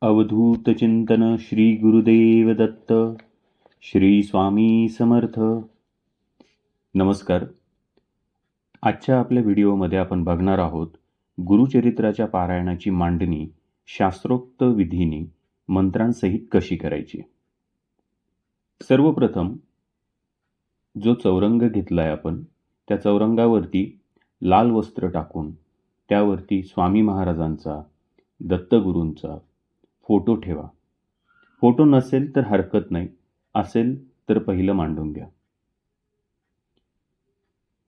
अवधूत चिंतन श्री गुरुदेव दत्त. श्री स्वामी समर्थ. नमस्कार. आजच्या आपल्या व्हिडिओमध्ये आपण बघणार आहोत गुरुचरित्राच्या पारायणाची मांडणी शास्त्रोक्त विधीने मंत्रांसहित कशी करायची. सर्वप्रथम जो चौरंग घेतलाय आपण, त्या चौरंगावरती लाल वस्त्र टाकून त्यावरती स्वामी महाराजांचा, दत्तगुरूंचा फोटो ठेवा. फोटो नसेल तर हरकत नाही, असेल तर पहिलं मांडून घ्या.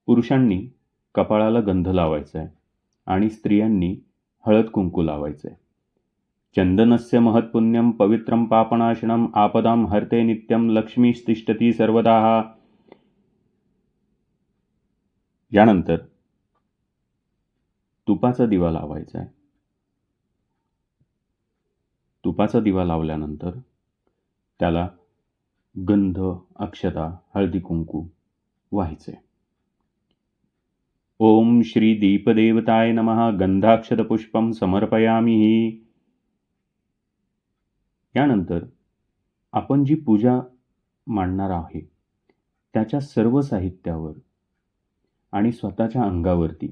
पुरुषांनी कपाळाला गंध लावायचा आहे आणि स्त्रियांनी हळद कुंकू लावायचं आहे. चंदनस्य महत्पुण्यम पवित्रम पापनाशनम आपदाम हरते नित्यम लक्ष्मीस्तिष्ठती सर्वदा. यानंतर तुपाचा दिवा लावायचा आहे. तुपाचा दिवा लावल्यानंतर त्याला गंध, अक्षता, हळदी कुंकू व्हायचे. ओम श्री दीपदेवताय नमः गंधाक्षत पुष्पम समर्पयामी. यानंतर आपण जी पूजा मांडणार आहे त्याच्या सर्व साहित्यावर आणि स्वतःच्या अंगावरती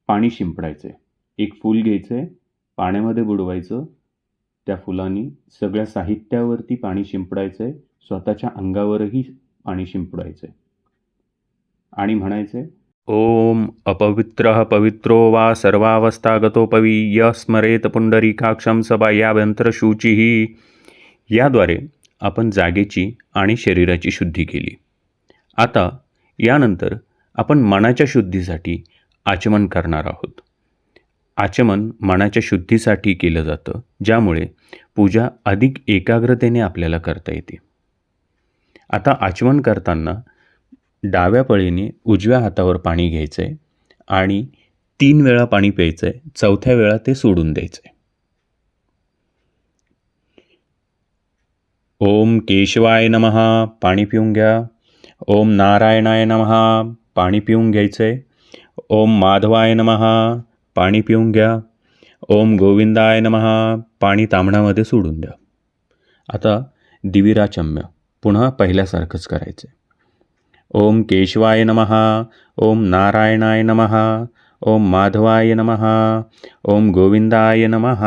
पाणी शिंपडायचे. एक फूल घ्यायचे, पाण्यामध्ये बुडवायचं, त्या फुलांनी सगळ्या साहित्यावरती पाणी शिंपडायचे, स्वतःच्या अंगावरही पाणी शिंपडायचे आणि म्हणायचे ओम अपवित्रः पवित्रो वा सर्वावस्थागतोपवी य स्मरेत पुंडरीकाक्षं सबायाभ्यंतर शुचिः. याद्वारे आपण जागेची आणि शरीराची शुद्धी केली. आता यानंतर आपण मनाच्या शुद्धीसाठी आचमन करणार आहोत. आचमन मनाच्या शुद्धीसाठी केलं जातं, ज्यामुळे पूजा अधिक एकाग्रतेने आपल्याला करता येते. आता आचमन करताना डाव्या पळीने उजव्या हातावर पाणी घ्यायचं आहे आणि 3 वेळा पाणी प्यायचं आहे. 4थ्या वेळा ते सोडून द्यायचं आहे. ओम केशवाय नमः, पाणी पिऊन घ्या. ओम नारायणाय नमः, पाणी पिऊन घ्यायचं आहे. ओम माधवाय नमः, पाणी पिऊन घ्या. ओम गोविंदाय नमः, पाणी तांबण्यामध्ये सोडून द्या. आता दिविराचम्य पुन्हा पहिल्यासारखंच करायचं. ओम केशवाय नमः, ओम नारायणाय नमः, ओम माधवाय नमः, ओम गोविंदाय नमः.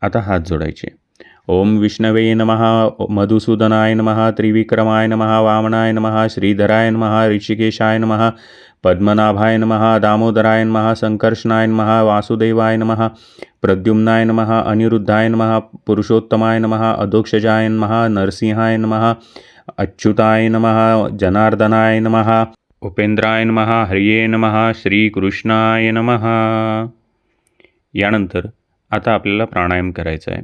आता हात जोडायचे. ओम विष्णवे नमः, मधुसूदनाय नमः, त्रिविक्रमाय नमः, वामनाय नमः, श्रीधराय नमः, ऋषिकेशाय नमः, पद्मनाभाय नमः, दामोदराय नमः, संकर्षणाय नमः, वासुदेवाय नमः, प्रद्युम्नाय नमः, अनिरुद्धाय नमः, पुरुषोत्तमाय नमः, अधोक्षजाय नमः, नरसिंहाय नमः, अच्युताय नमः, जनार्दनाय नमः, उपेंद्राय नमः, हरिये नमः, श्रीकृष्णाय नमः. यानंतर आता आपल्याला प्राणायाम करायचा आहे.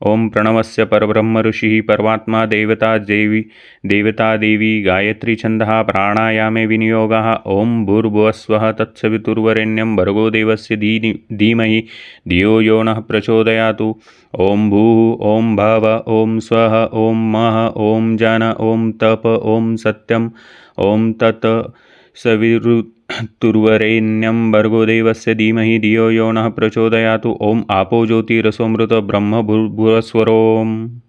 ओम प्रणवस्य परब्रह्म ऋषिः परमात्मा देवता देवी गायत्री छंदः प्राणायामे विनियोगः. ओम भूर्भुवस्वः तत्सवितुर्वरेण्यं भर्गो देवस्य धीमहि धियो यो नः प्रचोदयातु. ओम भूः ओम भव ओम स्वः ओम मः ओम जन ओम तप ओम सत्यम ओम तत् सवितुर्वरेण्यं भर्गो देवस्य धीमहि धियो यो नः प्रचोदयातु. ओम आपो ज्योतिरसोमृत ब्रह्म भूर्भुवस्वरोम.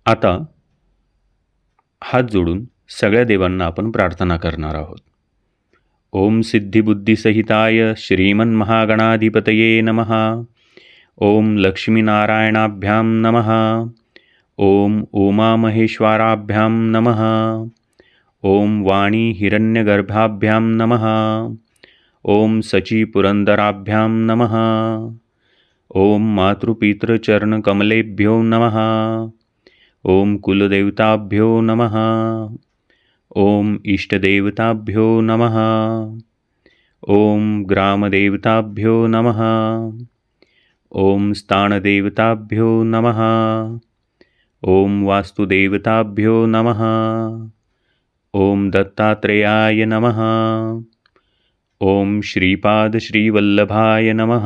आता हात जोडून सगळ्या देवांना आपण प्रार्थना करणार आहोत. ओम सिद्धिबुद्धिसहिताय श्रीमन्महागणाधिपतये नमः. ओम लक्ष्मीनारायणाभ्यां नमः. ओम उमामहेश्वराभ्यां नमः. ओम वाणी हिरण्यगर्भाभ्यां नमः. ओम सचीपुरंदराभ्यां नमः. ओम मातृपितृचरणकमलेभ्यो नमः. ओम कुलदेवताभ्यो नमः. ओम इष्टदेवताभ्यो नमः. ओम ग्रामदेवताभ्यो नमः. ओम स्थानदेवताभ्यो नमः. ओम वास्तुदेवताभ्यो नमः. ओम दत्तात्रेयाय नमः. ओम श्रीपाद श्रीवल्लभाय नमः.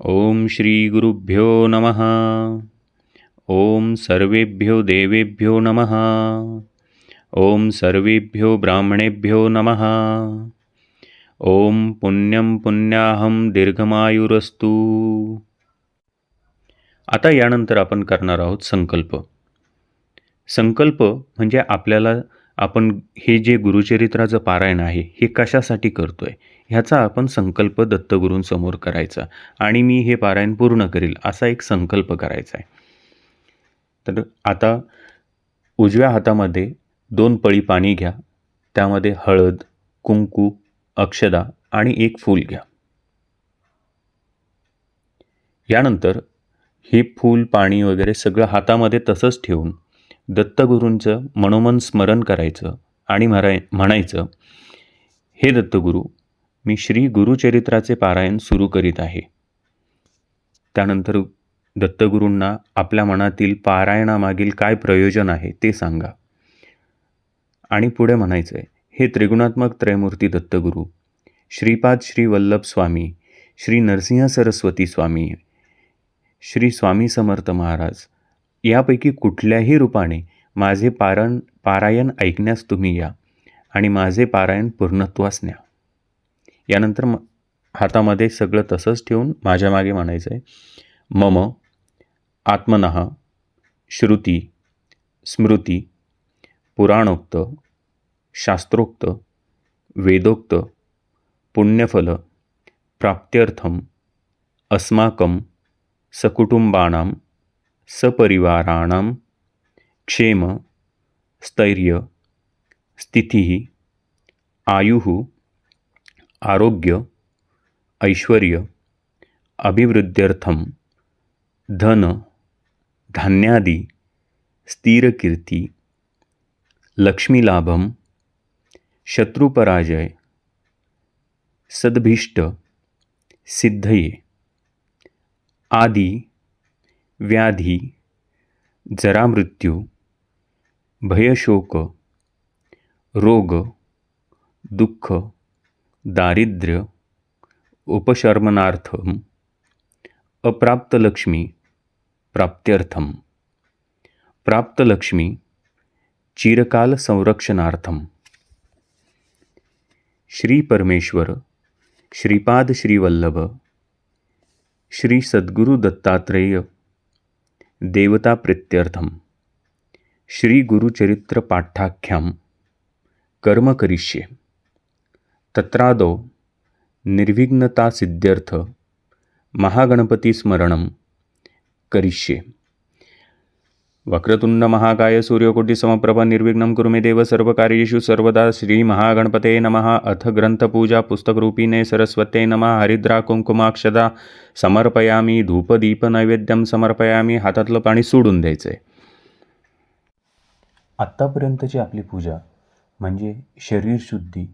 ओम श्रीगुरुभ्यो नमः. ओम सर्वेभ्यो देवेभ्यो नमः. ओम सर्वेभ्यो ब्राह्मणेभ्यो नमः. ओम पुण्यम पुण्याहम दीर्घमायुरस्तु. आता यानंतर आपण करणार आहोत संकल्प. संकल्प म्हणजे आपण हे जे गुरुचरित्राचं पारायण आहे हे कशासाठी करतोय ह्याचा आपण संकल्प दत्तगुरूंसमोर करायचा आणि मी हे पारायण पूर्ण करील असा एक संकल्प करायचा आहे. तर आता उजव्या हातामध्ये 2 पळी पाणी घ्या. त्यामध्ये हळद, कुंकू, अक्षदा आणि 1 फूल घ्या. यानंतर हे फूल, पाणी वगैरे सगळं हातामध्ये तसंच ठेवून दत्तगुरूंचं मनोमन स्मरण करायचं आणि म्हणायचं, हे दत्तगुरू, मी श्री गुरुचरित्राचे पारायण सुरू करीत आहे. त्यानंतर दत्तगुरूंना आपल्या मनातील पारायणामागील काय प्रयोजन आहे ते सांगा आणि पुढे म्हणायचं आहे, हे त्रिगुणात्मक त्रयमूर्ती दत्तगुरू, श्रीपाद श्री वल्लभ स्वामी, श्री नरसिंह सरस्वती स्वामी, श्री स्वामी समर्थ महाराज यापैकी कुठल्याही रूपाने माझे पारायण ऐकण्यास तुम्ही या आणि माझे पारायण पूर्णत्वास न्या. यानंतर हातामध्ये सगळं तसंच ठेवून माझ्या मागे म्हणायचं आहे, मम आत्मनः श्रुती स्मृती पुराणोक्त शास्त्रोक्त वेदोक्त पुण्यफल प्राप्त्यर्थम अस्माकं सकुटुंबानां सपरिवाराणां क्षेम स्थैर्य स्थितिः आयुः आरोग्य ऐश्वर्य अभिवृद्ध्यर्थम धन धान्यादि स्थिरकीर्ती लक्ष्मीलाभम शत्रुपराजय सद्भीष्ट सिद्धये आदि व्याधी जरामृत्यू भयशोक रोग दुःख दारिद्र्य उपशमनार्थम अप्राप्तलक्ष्मी प्राप्त्यर्थम प्राप्तलक्ष्मी चिरकाल संरक्षणार्थम. श्री परमेश्वर श्रीपाद श्रीवल्लभ श्री सद्गुरु दत्तात्रेय देवता प्रीत्यर्थम श्री गुरुचरित्र पाठाख्याम कर्म करिष्ये तत्रादौ निर्विघ्नता सिद्ध्यर्थ महागणपती स्मरणम करिष्ये. वक्रतुंड महाकाय सूर्यकोटि समप्रभ निर्विघ्नं कुरु मे देव सर्वकार्येषु सर्वदा. श्री महागणपते नमः. अथ ग्रंथपूजा पुस्तकरूपिणे सरस्वते नमः. हरिद्रा कुंकुमाक्षदा समर्पयामी. धूपदीप नैवेद्यम समर्पयामी. हातातलं पाणी सोडून द्यायचं आहे. आत्तापर्यंतची आपली पूजा म्हणजे शरीर शुद्धी,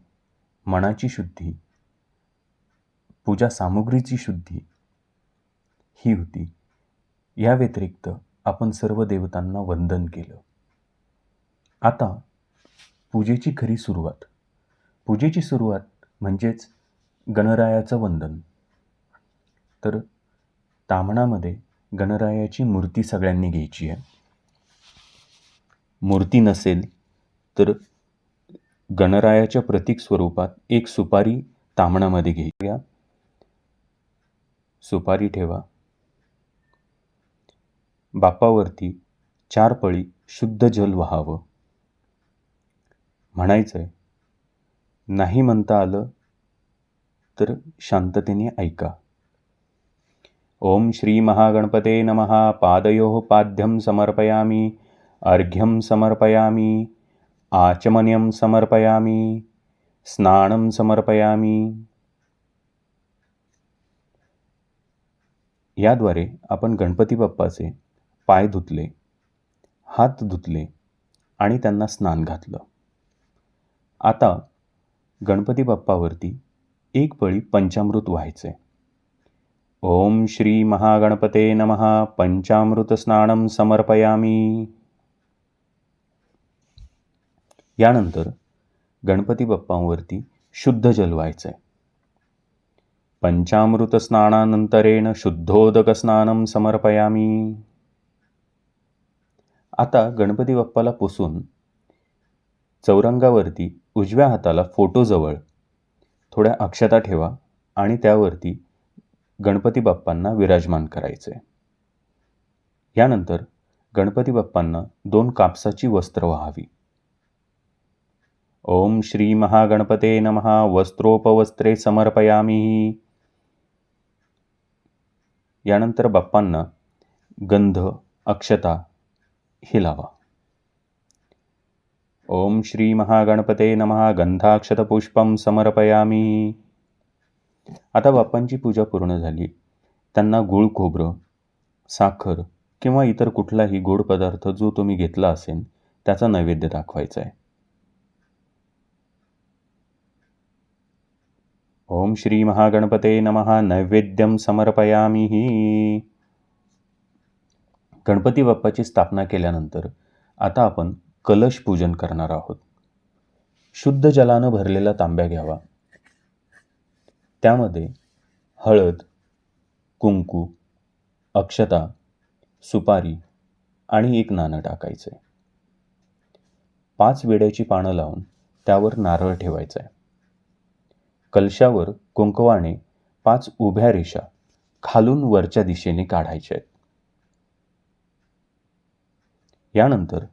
मनाची शुद्धी, पूजा सामुग्रीची शुद्धी ही होती. या व्यतिरिक्त आपण सर्व देवतांना वंदन केलं. आता पूजेची खरी सुरुवात. पूजेची सुरुवात म्हणजेच गणरायाचं वंदन. तर ताम्हणामध्ये गणरायाची मूर्ती सगळ्यांनी घ्यायची आहे. मूर्ती नसेल तर गणरायाच्या प्रतीक स्वरूपात एक सुपारी ताम्हणामध्ये घ्यायची. सुपारी ठेवा. बाप्पावरती 4 पळी शुद्ध जल वहावं. म्हणायचंय, नाही म्हणता आलं तर शांततेने ऐका. ओम श्री महागणपते नमः. पादयोः पाद्यं समर्पयामि. अर्घ्यं समर्पयामि. आचमन्यं समर्पयामि. स्नानं समर्पयामि. याद्वारे आपण गणपती बाप्पाचे पाय धुतले, हात धुतले आणि त्यांना स्नान घातलं. आता गणपती बाप्पावरती 1 पळी पंचामृत व्हायचे. ओम श्री महागणपते नमः. पंचामृत स्नानं समर्पयामि. यानंतर गणपती बाप्पांवरती शुद्ध जल व्हायचंय. पंचामृत स्नानानंतरेण शुद्धोदक स्नानं समर्पयामि. आता गणपती बाप्पाला पुसून चौरंगावरती उजव्या हाताला फोटोजवळ थोड्या अक्षता ठेवा आणि त्यावरती गणपती बाप्पांना विराजमान करायचे. यानंतर गणपती बाप्पांना 2 कापसाची वस्त्र व्हावी. ओम श्री महागणपते नमः. वस्त्रोपवस्त्रे समर्पयामी. यानंतर बाप्पांना गंध, अक्षता हे लावा. ओम श्री महागणपते नमः. गंधाक्षतपुष्पं समर्पयामी. आता बाप्पांची पूजा पूर्ण झाली. त्यांना गूळ खोबरं, साखर किंवा इतर कुठलाही गोड पदार्थ जो तुम्ही घेतला असेल त्याचा नैवेद्य दाखवायचा आहे. ओम श्री महागणपते नमः. नैवेद्यम समर्पयामी. गणपती बाप्पाची स्थापना केल्यानंतर आता आपण कलश पूजन करणार आहोत. शुद्ध जलानं भरलेला तांब्या घ्यावा. त्यामध्ये हळद, कुंकू, अक्षता, सुपारी आणि 1 नाणं टाकायचं आहे. 5 विड्याची पानं लावून त्यावर नारळ ठेवायचा आहे. कलशावर कुंकवाने 5 उभ्या रेषा खालून वरच्या दिशेने काढायच्या आहेत. यानंतर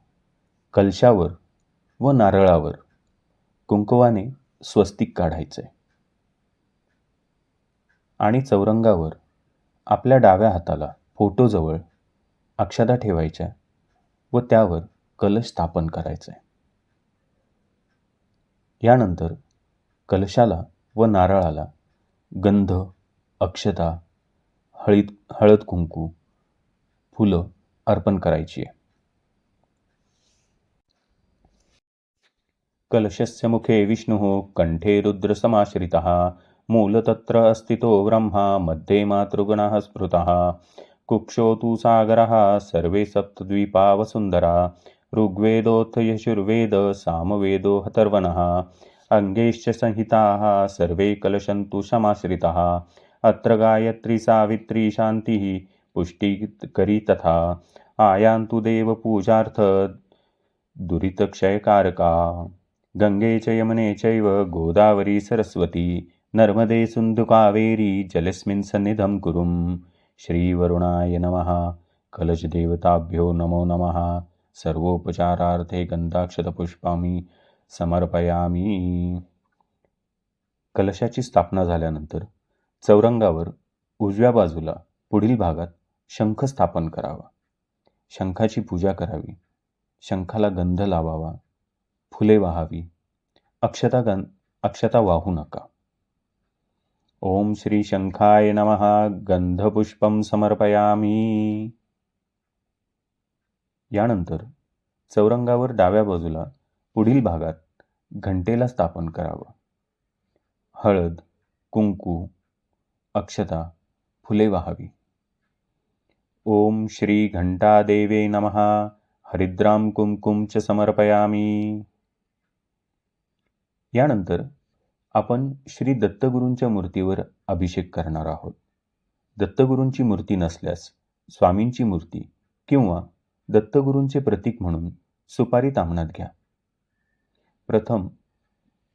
कलशावर व नारळावर कुंकवाने स्वस्तिक काढायचे आणि चौरंगावर आपल्या डाव्या हाताला फोटोजवळ अक्षता ठेवायच्या व त्यावर कलश स्थापन करायचे. यानंतर कलशाला व नारळाला गंध, अक्षता, हळद कुंकू, फुलं अर्पण करायची आहे. कलशस्य मुखे विष्णुः, कंठे रुद्रसमाश्रितः, मूलतत्र अस्थितो ब्रह्मा, मध्ये मातृगणः स्मृतः, कुक्षो तु सागरः, सर्वे सप्तद्वीपा वसुन्धरा, ऋग्वेदोऽथ यजुर्वेद, सामवेदो अथर्वणः, अङ्गेश्च संहिताः, सर्वे कलशन्तु समाश्रिताः, अत्र गायत्री सावित्री शान्तिः पुष्टिकरी तथा, आयान्तु देवपूजार्थ दुरितक्षयकारका, गंगे च यमुने चैव गोदावरी सरस्वती, नर्मदे सिन्धु कावेरी जलेऽस्मिन् सन्निधं कुरुम. श्रीवरुणाय नमः. कलशदेवताभ्यो नमो नमः. सर्वोपचारार्थे गंधाक्षतपुष्पामि समर्पयामी. कलशाची स्थापना झाल्यानंतर चौरंगावर उजव्या बाजूला पुढील भागात शंख स्थापन करावा. शंखाची पूजा करावी. शंखाला गंध लावावा, फुले वाहावी. अक्षता वाहू नका. ओम श्री शंखाय नमः. गंधपुष्पं समर्पयामी. यानंतर चौरंगावर डाव्या बाजूला पुढील भागात घंटेला स्थापन करावं. हळद, कुंकू, अक्षता, फुले वाहावी. ओम श्री घंटादेवे नमः. हरिद्राम कुंकुम च समर्पयामी. यानंतर आपण श्री दत्तगुरूंच्या मूर्तीवर अभिषेक करणार आहोत. दत्तगुरूंची मूर्ती नसल्यास स्वामींची मूर्ती किंवा दत्तगुरूंचे प्रतीक म्हणून सुपारी ताम्हणात घ्या. प्रथम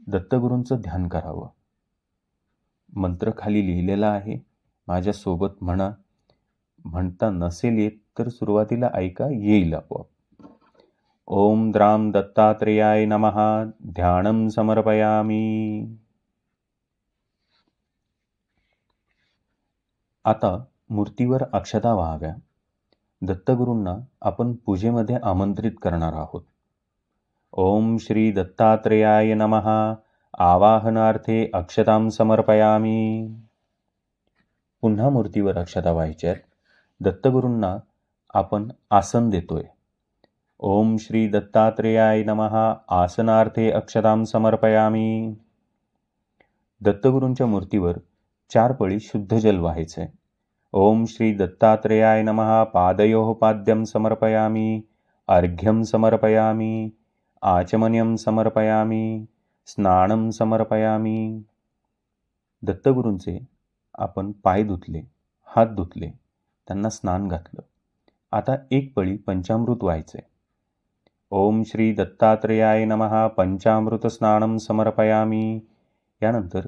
दत्तगुरूंचं ध्यान करावं. मंत्र खाली लिहिलेला आहे, माझ्यासोबत म्हणा. म्हणता नसेल येत तर सुरुवातीला ऐका, येईल आपोआप. ओम द्राम दत्तात्रेयाय नमः. ध्यानं समर्पयामी. आता मूर्तीवर अक्षता व्हाव्या. दत्तगुरूंना आपण पूजेमध्ये आमंत्रित करणार आहोत. ओम श्री दत्तात्रेयाय नमः. आवाहनार्थे अक्षतां समर्पयामी. पुन्हा मूर्तीवर अक्षता व्हायच्यात. दत्तगुरूंना आपण आसन देतोय. ओम श्री दत्तात्रेयाय नमः. आसनार्थे अक्षतां समर्पयामी. दत्तगुरूंच्या मूर्तीवर 4 पळी शुद्ध जल व्हायचे. ओम श्री दत्तात्रेयाय नमः. पादयोः पाद्यं समर्पयामी. अर्घ्यं समर्पयामी. आचमन्यं समर्पयामी. स्नानं समर्पयामी. दत्तगुरूंचे आपण पाय धुतले, हात धुतले, त्यांना स्नान घातलं. आता 1 पळी पंचामृत व्हायचे. ओम श्री दत्तात्रेयाय नमः. पंचामृत स्नानं समर्पयामी. यानंतर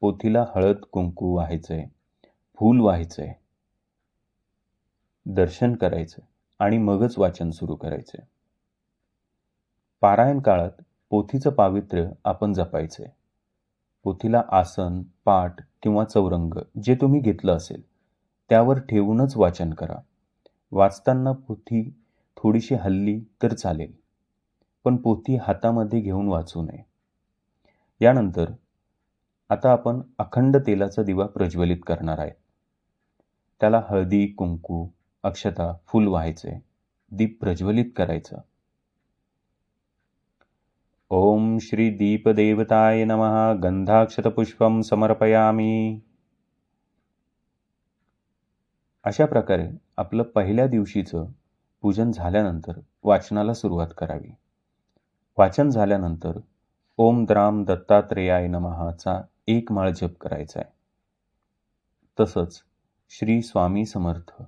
पोथीला हळद कुंकू व्हायचंय, फूल व्हायचंय, दर्शन करायचं आणि मगच वाचन सुरू करायचंय. पारायण काळात पोथीचं पावित्र्य आपण जपायचंय. पोथीला आसन, पाट किंवा चौरंग जे तुम्ही घेतलं असेल त्यावर ठेवूनच वाचन करा. वाचताना पोथी थोडीशी हलली तर चालेल, पण पोथी हातामध्ये घेऊन वाचू नये. यानंतर आता आपण अखंड तेलाचा दिवा प्रज्वलित करणार आहे. त्याला हळदी, कुंकू, अक्षता, फूल व्हायचे, दीप प्रज्वलित करायचं. ओम श्री दीपदेवताय नमः. गंधाक्षतपुष्पम समर्पयामी. अशा प्रकारे आपलं पहिल्या दिवशीचं पूजन झाल्यानंतर वाचनाला सुरुवात करावी. वाचन झाल्यानंतर ओम द्राम दत्तात्रेयाय नमःचा 1 माळ जप करायचा आहे. तसंच श्री स्वामी समर्थ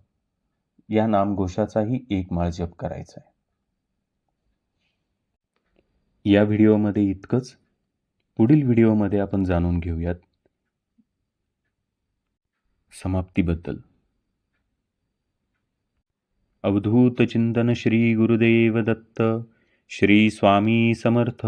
या नामघोषाचाही 1 माळ जप करायचा आहे. या व्हिडिओमध्ये इतकंच. पुढील व्हिडिओमध्ये आपण जाणून घेऊयात समाप्तीबद्दल. अवधूत चिंतन श्री गुरुदेव दत्त. श्री स्वामी समर्थ.